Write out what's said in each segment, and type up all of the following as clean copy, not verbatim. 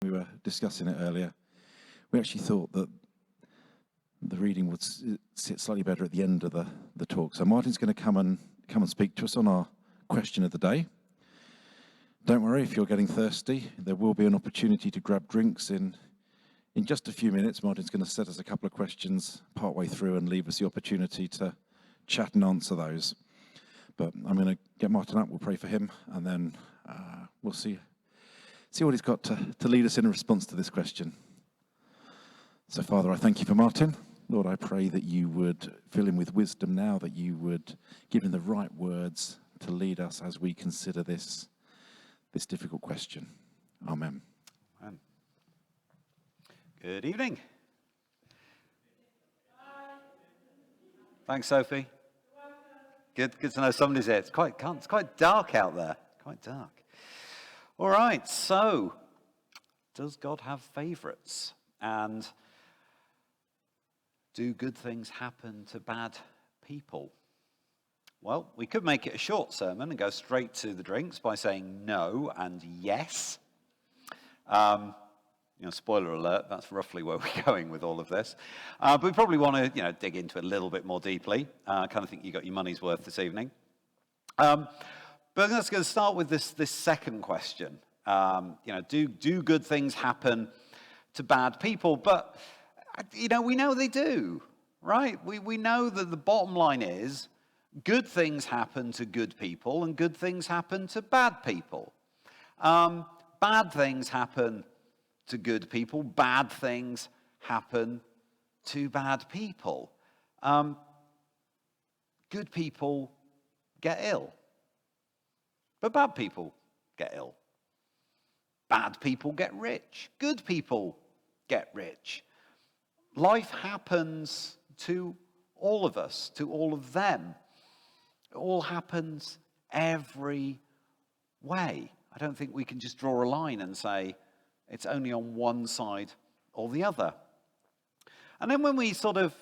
We were discussing it earlier. We actually thought that the reading would sit slightly better at the end of the talk. So Martin's going to come and speak to us on our question of the day. Don't worry if you're getting thirsty. There will be an opportunity to grab drinks in just a few minutes. Martin's going to set us a couple of questions partway through and leave us the opportunity to chat and answer those. But I'm going to get Martin up. We'll pray for him, and then we'll see what he's got to lead us in response to this question. So, Father, I thank you for Martin. Lord, I pray that you would fill him with wisdom now, that you would give him the right words to lead us as we consider this difficult question. Amen. Amen. Good evening. Thanks, Sophie. Good to know somebody's there. It's quite dark out there. Quite dark. All right, so does God have favorites? And do good things happen to bad people? Well, we could make it a short sermon and go straight to the drinks by saying no and yes. Spoiler alert, that's roughly where we're going with all of this. But we probably want to, dig into it a little bit more deeply. I kind of think you got your money's worth this evening. But let's go start with this second question. Do good things happen to bad people? But, we know they do, right? We know that the bottom line is good things happen to good people and good things happen to bad people. Bad things happen to good people. Bad things happen to bad people. Good people get ill, but bad people get ill. Bad people get rich. Good people get rich. Life happens to all of us, to all of them. It all happens every way. I don't think we can just draw a line and say it's only on one side or the other. And then when we sort of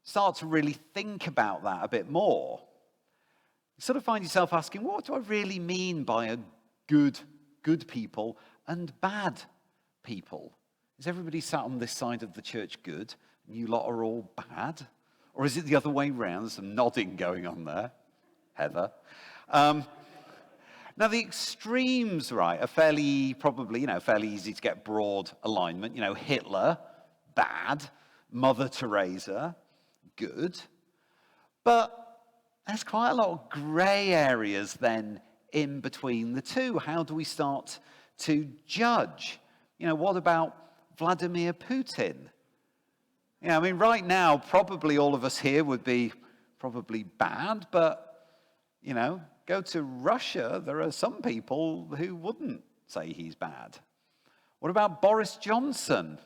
start to really think about that a bit more, you sort of find yourself asking, what do I really mean by a good people and bad people? Is everybody sat on this side of the church good and you lot are all bad? Or is it the other way round? There's some nodding going on there, Heather. Now, the extremes, right, are fairly easy to get broad alignment. Hitler, bad. Mother Teresa, good. But there's quite a lot of grey areas then in between the two. How do we start to judge? What about Vladimir Putin? Right now, probably all of us here would be probably bad, but, go to Russia, there are some people who wouldn't say he's bad. What about Boris Johnson?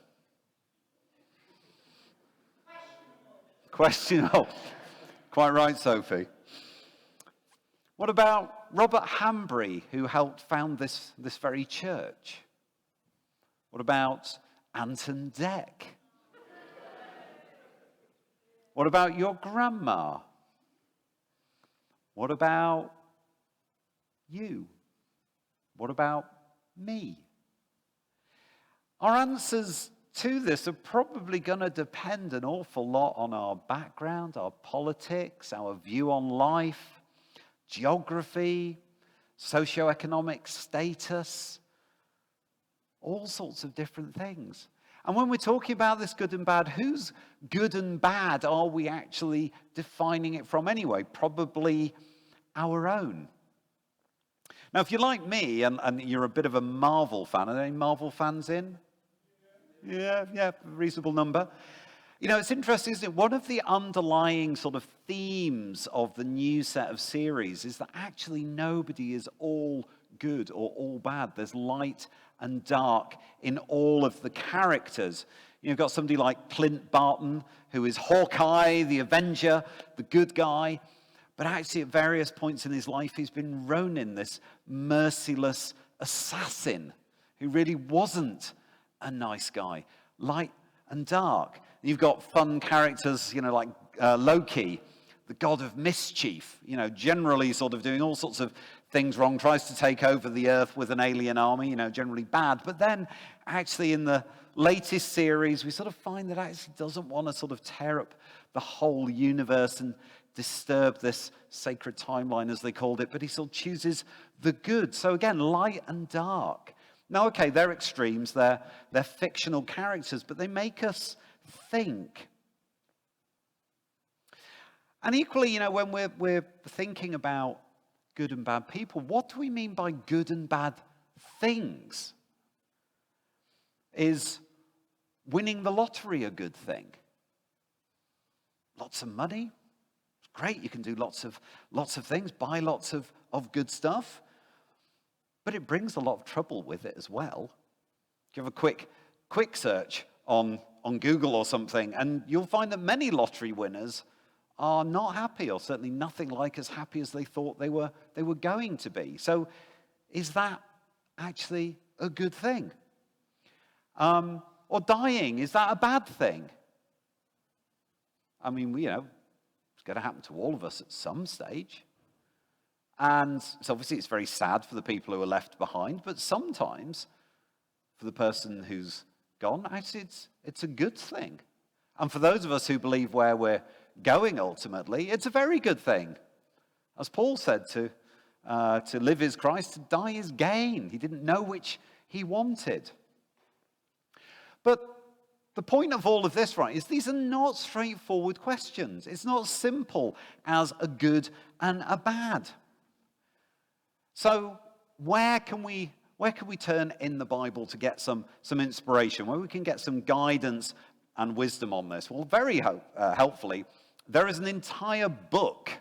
Questionable. Quite right, Sophie. What about Robert Hambry, who helped found this very church? What about Anton Deck? What about your grandma? What about you? What about me? Our answers to this are probably going to depend an awful lot on our background, our politics, our view on life, geography, socioeconomic status, all sorts of different things. And when we're talking about this good and bad, whose good and bad are we actually defining it from anyway? Probably our own. Now, if you're like me and you're a bit of a Marvel fan, are there any Marvel fans in? Yeah, reasonable number. It's interesting, isn't it? One of the underlying sort of themes of the new set of series is that actually nobody is all good or all bad. There's light and dark in all of the characters. You've got somebody like Clint Barton, who is Hawkeye, the Avenger, the good guy. But actually at various points in his life, he's been Ronin, this merciless assassin who really wasn't a nice guy. Light and dark. You've got fun characters, like Loki, the god of mischief, generally sort of doing all sorts of things wrong, tries to take over the earth with an alien army, generally bad. But then actually in the latest series, we sort of find that actually doesn't want to sort of tear up the whole universe and disturb this sacred timeline, as they called it, but he sort of chooses the good. So again, light and dark. Now, okay, they're extremes, they're fictional characters, but they make us think. And equally, you know, when we're thinking about good and bad people, what do we mean by good and bad things? Is winning the lottery a good thing? Lots of money? It's great, you can do lots of things, buy lots of good stuff. But it brings a lot of trouble with it as well. You have a quick search on Google or something, and you'll find that many lottery winners are not happy, or certainly nothing like as happy as they thought they were going to be. So is that actually a good thing? Or dying, is that a bad thing? I mean, you know, it's going to happen to all of us at some stage. And so obviously it's very sad for the people who are left behind, but sometimes for the person who's gone, actually it's a good thing. And for those of us who believe where we're going ultimately, it's a very good thing. As Paul said, to live is Christ, to die is gain. He didn't know which he wanted. But the point of all of this, right, is these are not straightforward questions. It's not simple as a good and a bad. So where can we turn in the Bible to get some inspiration, where we can get some guidance and wisdom on this? Well, very helpfully, there is an entire book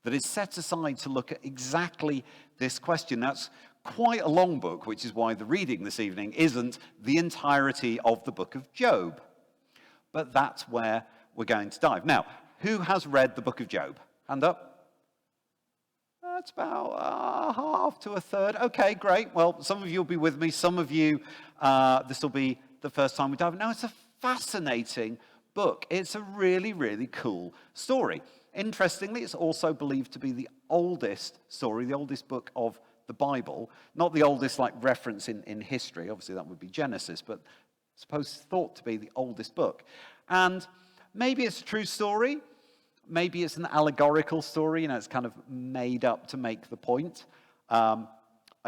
that is set aside to look at exactly this question. That's quite a long book, which is why the reading this evening isn't the entirety of the book of Job. But that's where we're going to dive. Now, who has read the book of Job? Hand up. That's about half to a third. Okay, great. Well, some of you will be with me. Some of you, this will be the first time we dive. Now, it's a fascinating book. It's a really, really cool story. Interestingly, it's also believed to be the oldest story, the oldest book of the Bible. Not the oldest, like, reference in history. Obviously, that would be Genesis, but thought to be the oldest book. And maybe it's a true story. Maybe it's an allegorical story, you know, it's kind of made up to make the point. I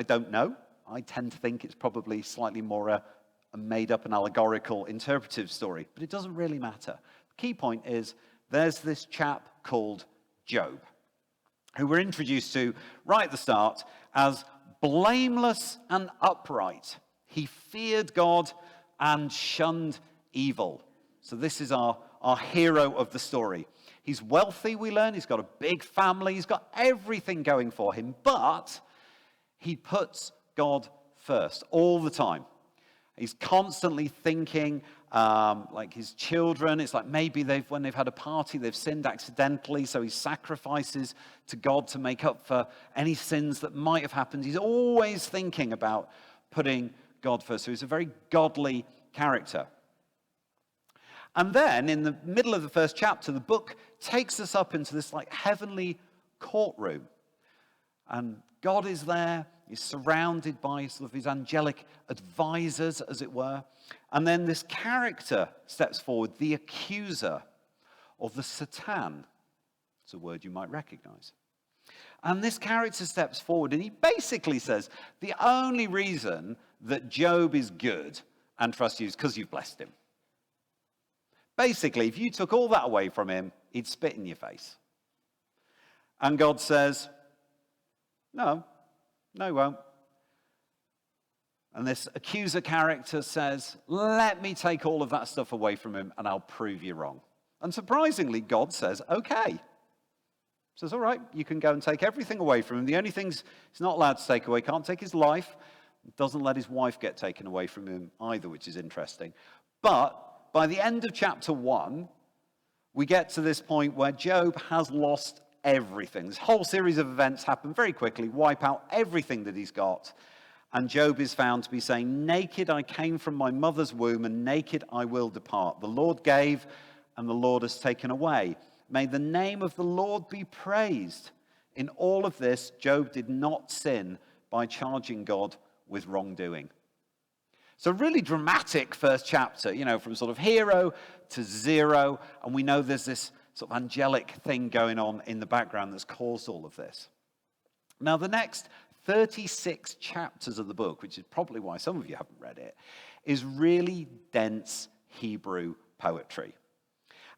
don't know. I tend to think it's probably slightly more a made-up and allegorical interpretive story, but it doesn't really matter. The key point is there's this chap called Job, who we're introduced to right at the start as blameless and upright. He feared God and shunned evil. So this is our hero of the story. He's wealthy, we learn. He's got a big family. He's got everything going for him. But he puts God first all the time. He's constantly thinking, like his children. It's like maybe when they've had a party, they've sinned accidentally. So he sacrifices to God to make up for any sins that might have happened. He's always thinking about putting God first. So he's a very godly character. And then, in the middle of the first chapter, the book takes us up into this like heavenly courtroom. And God is there. He's surrounded by sort of his angelic advisors, as it were. And then this character steps forward, the accuser, or the Satan. It's a word you might recognize. And this character steps forward, and he basically says, the only reason that Job is good and trusts you is because you've blessed him. Basically, if you took all that away from him, he'd spit in your face. And God says, no, he won't. And this accuser character says, let me take all of that stuff away from him and I'll prove you wrong. And surprisingly, God says, okay. Says, all right, you can go and take everything away from him. The only things he's not allowed to take away, can't take his life, doesn't let his wife get taken away from him either, which is interesting. But by the end of chapter 1, we get to this point where Job has lost everything. This whole series of events happen very quickly, wipe out everything that he's got. And Job is found to be saying, naked I came from my mother's womb, and naked I will depart. The Lord gave, and the Lord has taken away. May the name of the Lord be praised. In all of this, Job did not sin by charging God with wrongdoing. So really dramatic first chapter, from sort of hero to zero. And we know there's this sort of angelic thing going on in the background that's caused all of this. Now, the next 36 chapters of the book, which is probably why some of you haven't read it, is really dense Hebrew poetry.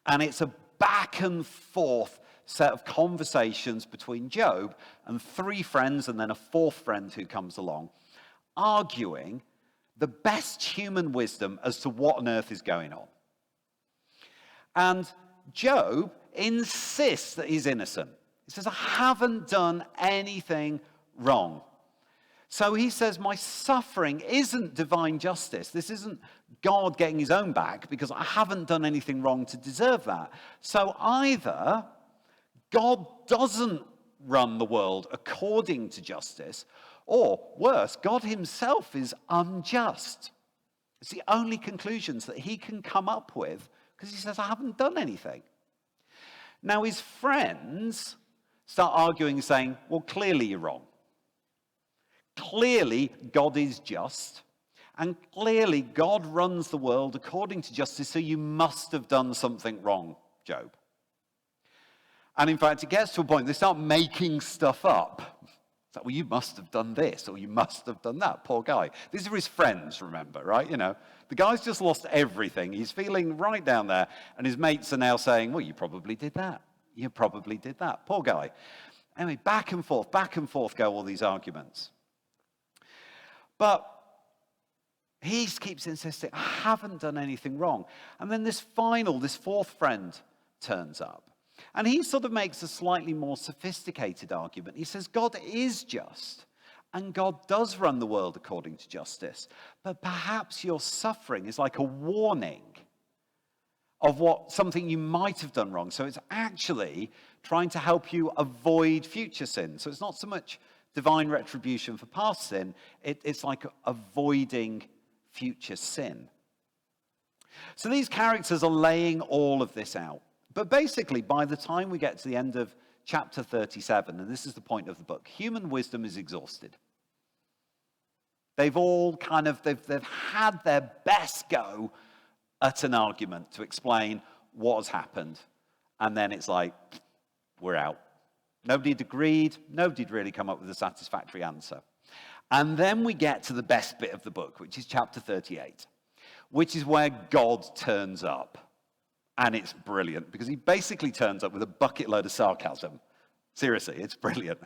And it's a back and forth set of conversations between Job and three friends and then a fourth friend who comes along, arguing the best human wisdom as to what on earth is going on. And Job insists that he's innocent. He says, I haven't done anything wrong. So he says, my suffering isn't divine justice. This isn't God getting his own back because I haven't done anything wrong to deserve that. So either God doesn't run the world according to justice, or worse, God himself is unjust. It's the only conclusions that he can come up with because he says, I haven't done anything. Now his friends start arguing, saying, well, clearly you're wrong. Clearly God is just, and clearly God runs the world according to justice, so you must have done something wrong, Job. And in fact, it gets to a point, they start making stuff up. It's like, well, you must have done this, or you must have done that. Poor guy. These are his friends, remember, right? The guy's just lost everything. He's feeling right down there, and his mates are now saying, well, you probably did that. You probably did that. Poor guy. Anyway, back and forth go all these arguments. But he keeps insisting, I haven't done anything wrong. And then this fourth friend turns up. And he sort of makes a slightly more sophisticated argument. He says, God is just, and God does run the world according to justice. But perhaps your suffering is like a warning of something you might have done wrong. So it's actually trying to help you avoid future sin. So it's not so much divine retribution for past sin, it's like avoiding future sin. So these characters are laying all of this out. But basically, by the time we get to the end of chapter 37, and this is the point of the book, human wisdom is exhausted. They've all they've had their best go at an argument to explain what has happened. And then it's like, we're out. Nobody had agreed. Nobody had really come up with a satisfactory answer. And then we get to the best bit of the book, which is chapter 38, which is where God turns up. And it's brilliant, because he basically turns up with a bucket load of sarcasm. Seriously, it's brilliant.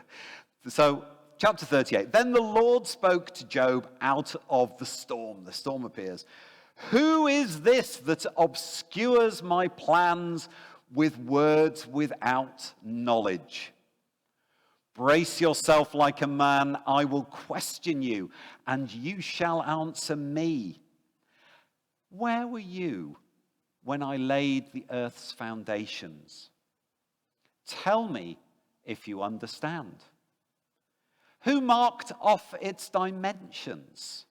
So, chapter 38. Then the Lord spoke to Job out of the storm. The storm appears. Who is this that obscures my plans with words without knowledge? Brace yourself like a man, I will question you, and you shall answer me. Where were you when I laid the earth's foundations? Tell me if you understand. Who marked off its dimensions?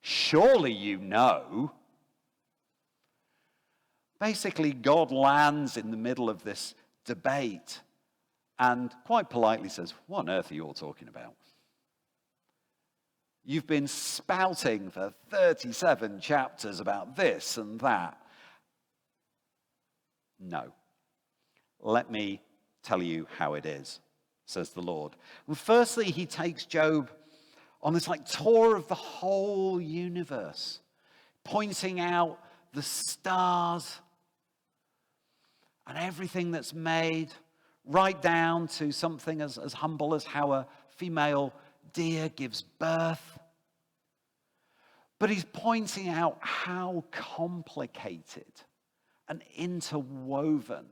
Surely you know. Basically, God lands in the middle of this debate and quite politely says, what on earth are you all talking about? You've been spouting for 37 chapters about this and that. No. Let me tell you how it is, says the Lord. And firstly, he takes Job on this tour of the whole universe, pointing out the stars and everything that's made, right down to something as humble as how a female deer gives birth. But he's pointing out how complicated and interwoven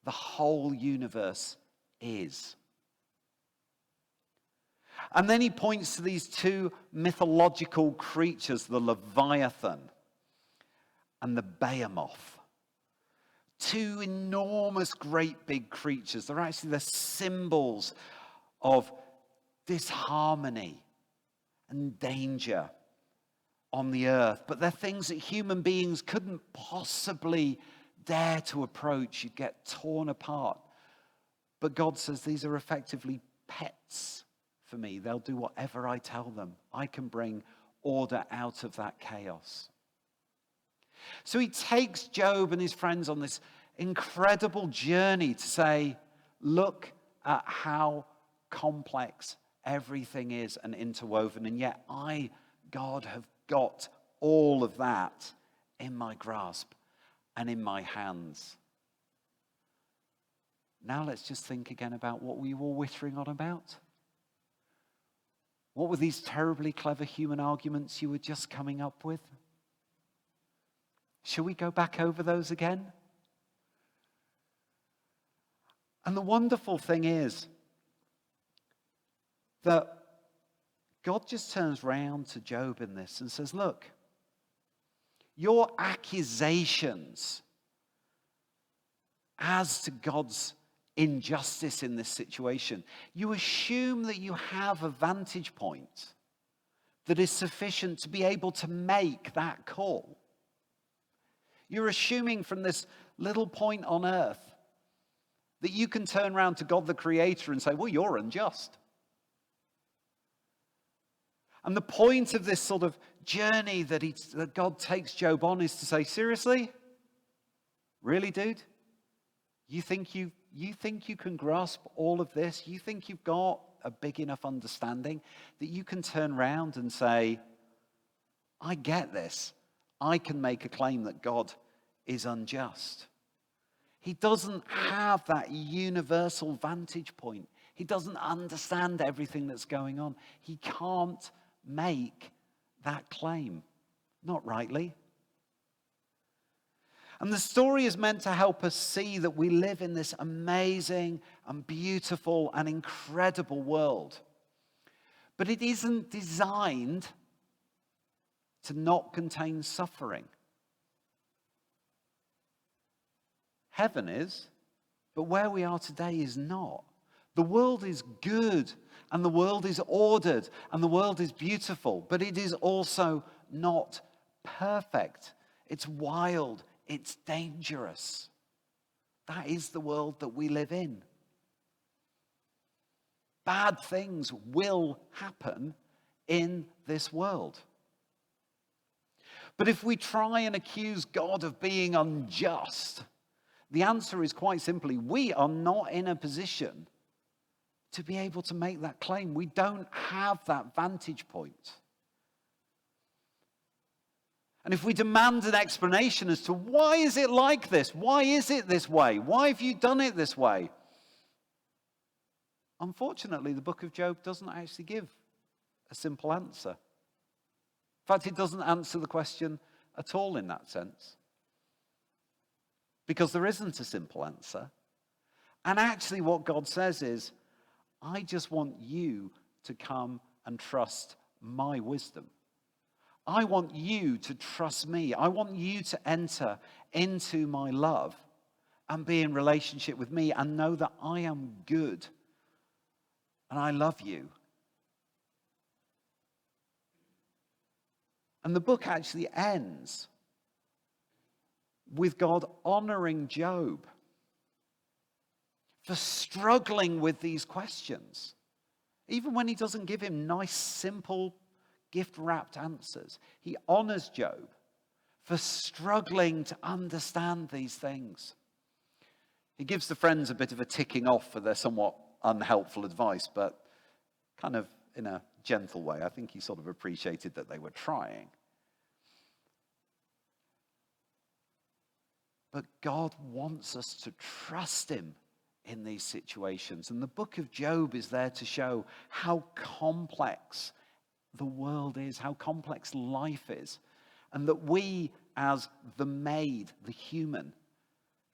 the whole universe is. And then he points to these two mythological creatures, the Leviathan and the Behemoth. Two enormous, great big creatures. They're actually the symbols of disharmony and danger on the earth. But they're things that human beings couldn't possibly dare to approach. You'd get torn apart. But God says these are effectively pets for me. They'll do whatever I tell them. I can bring order out of that chaos. So he takes Job and his friends on this incredible journey to say, look at how complex everything is and interwoven. And yet I, God, have got all of that in my grasp and in my hands. Now let's just think again about what we were whittering on about. What were these terribly clever human arguments you were just coming up with? Shall we go back over those again? And the wonderful thing is that God just turns round to Job in this and says, look, your accusations as to God's injustice in this situation, you assume that you have a vantage point that is sufficient to be able to make that call. You're assuming from this little point on earth that you can turn around to God the Creator and say, well, you're unjust. And the point of this sort of journey that God takes Job on is to say, seriously? Really, dude? You think you can grasp all of this? You think you've got a big enough understanding that you can turn around and say, I get this. I can make a claim that God is unjust. He doesn't have that universal vantage point. He doesn't understand everything that's going on. He can't make that claim. Not rightly. And the story is meant to help us see that we live in this amazing and beautiful and incredible world. But it isn't designed to not contain suffering. Heaven is, but where we are today is not. The world is good, and the world is ordered, and the world is beautiful, but it is also not perfect. It's wild. It's dangerous. That is the world that we live in. Bad things will happen in this world. But if we try and accuse God of being unjust, the answer is quite simply, we are not in a position to be able to make that claim. We don't have that vantage point. And if we demand an explanation as to why is it like this? Why is it this way? Why have you done it this way? Unfortunately, the book of Job doesn't actually give a simple answer. In fact, it doesn't answer the question at all in that sense. Because there isn't a simple answer. And actually what God says is, I just want you to come and trust my wisdom. I want you to trust me. I want you to enter into my love and be in relationship with me and know that I am good and I love you. And the book actually ends with God honoring Job for struggling with these questions. Even when he doesn't give him nice, simple, gift-wrapped answers, he honors Job for struggling to understand these things. He gives the friends a bit of a ticking off for their somewhat unhelpful advice, but kind of in a gentle way. I think he sort of appreciated that they were trying. But God wants us to trust him in these situations. And the book of Job is there to show how complex the world is, how complex life is, and that we as the made, the human,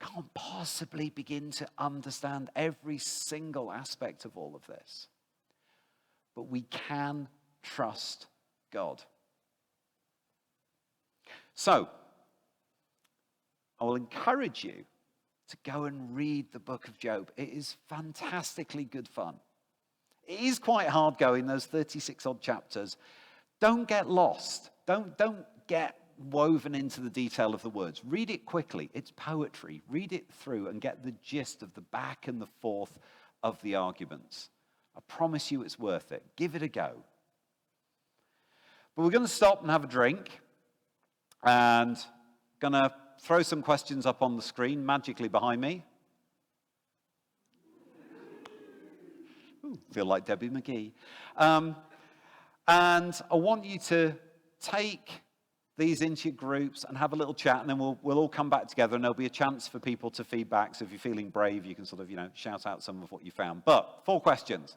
can't possibly begin to understand every single aspect of all of this. But we can trust God. So, I will encourage you to go and read the book of Job. It is fantastically good fun. It is quite hard going, those 36 odd chapters. Don't get lost. Don't get woven into the detail of the words. Read it quickly. It's poetry. Read it through and get the gist of the back and the forth of the arguments. I promise you it's worth it. Give it a go. But we're going to stop and have a drink, and going to throw some questions up on the screen magically behind me. Ooh, feel like Debbie McGee. And I want you to take these into your groups and have a little chat, and then we'll all come back together, and there'll be a chance for people to feedback. So if you're feeling brave, you can sort of, shout out some of what you found. But 4 questions.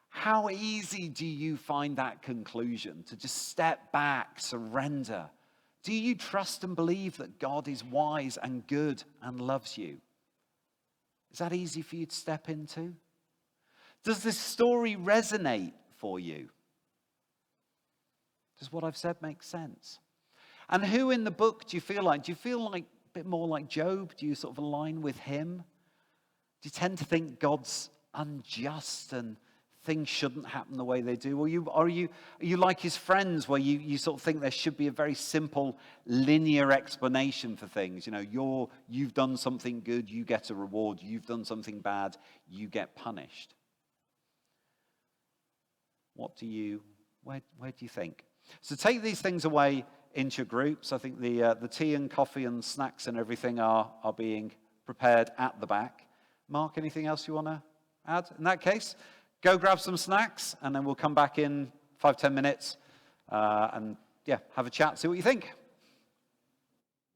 How easy do you find that conclusion to just step back, surrender? Do you trust and believe that God is wise and good and loves you? Is that easy for you to step into? Does this story resonate for you? Does what I've said make sense? And who in the book do you feel like? Do you feel like a bit more like Job? Do you sort of align with him? Do you tend to think God's unjust and things shouldn't happen the way they do? Or are you like his friends, where you sort of think there should be a very simple, linear explanation for things? You've done something good, you get a reward. You've done something bad, you get punished. Where do you think? So take these things away into your groups. I think the tea and coffee and snacks and everything are being prepared at the back. Mark, anything else you want to add? In that case, go grab some snacks, and then we'll come back in 5-10 minutes and have a chat, see what you think.